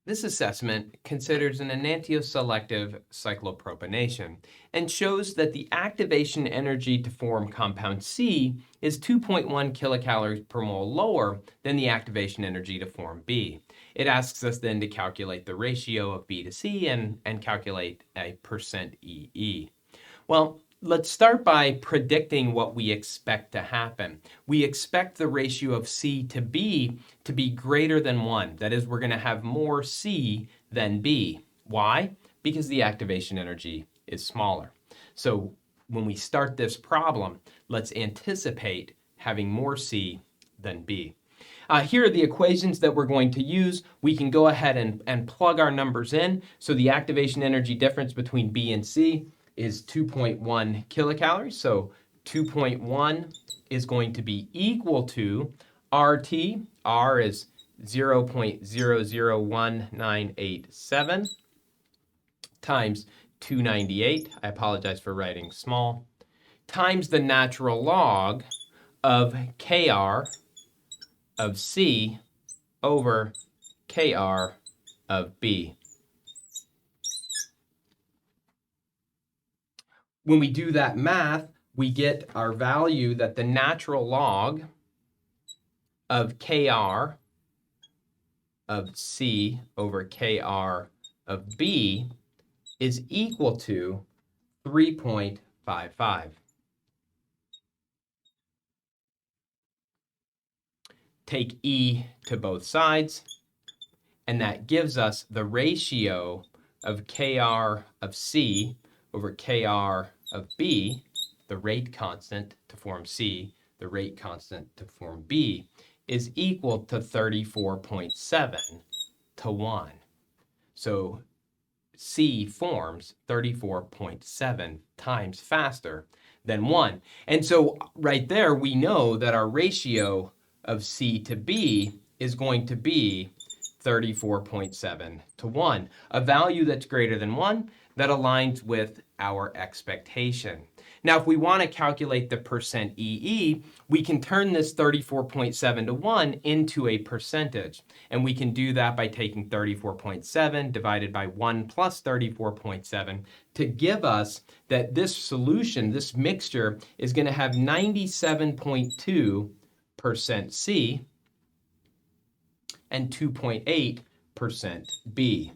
This assessment considers an enantioselective cyclopropanation and shows that the activation energy to form compound C is 2.1 kilocalories per mole lower than the activation energy to form B. It asks us then to calculate the ratio of B to C and calculate a percent EE. Well, let's start by predicting what we expect to happen. We expect the ratio of C to B to be greater than 1. That is, we're going to have more C than B. Why? Because the activation energy is smaller. So when we start this problem, let's anticipate having more C than B. Here are the equations that we're going to use. We can go ahead and plug our numbers in. So the activation energy difference between B and C is 2.1 kilocalories. So 2.1 is going to be equal to RT. R is 0.001987 times 298. I apologize for writing small. Times the natural log of Kr of C over Kr of B. When we do that math, we get our value that the natural log of Kr of C over Kr of B is equal to 3.55. Take E to both sides, and that gives us the ratio of Kr of C over Kr of B, the rate constant to form C, the rate constant to form B, is equal to 34.7 to 1. So C forms 34.7 times faster than 1. And so right there, we know that our ratio of C to B is going to be 34.7 to 1, a value that's greater than 1 that aligns with our expectation. Now, if we want to calculate the percent EE, we can turn this 34.7 to 1 into a percentage. And we can do that by taking 34.7 divided by 1 plus 34.7 to give us that this solution, this mixture, is going to have 97.2% C and 2.8% B.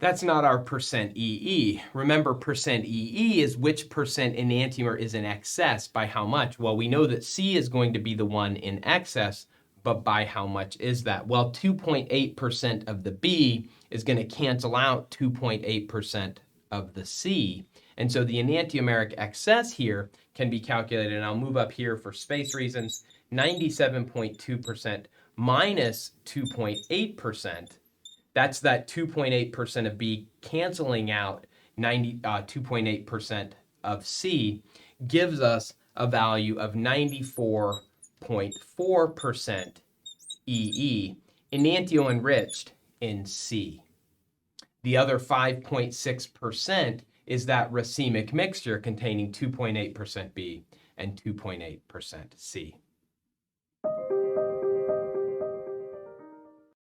That's not our percent EE. Remember, percent EE is which percent enantiomer is in excess by how much. Well, we know that C is going to be the one in excess, but by how much is that? Well, 2.8% of the B is going to cancel out 2.8% of the C. And so the enantiomeric excess here can be calculated, and I'll move up here for space reasons, 97.2% minus 2.8%. That's that 2.8% of B canceling out 2.8% of C, gives us a value of 94.4% EE, enantioenriched in C. The other 5.6% is that racemic mixture containing 2.8% B and 2.8% C.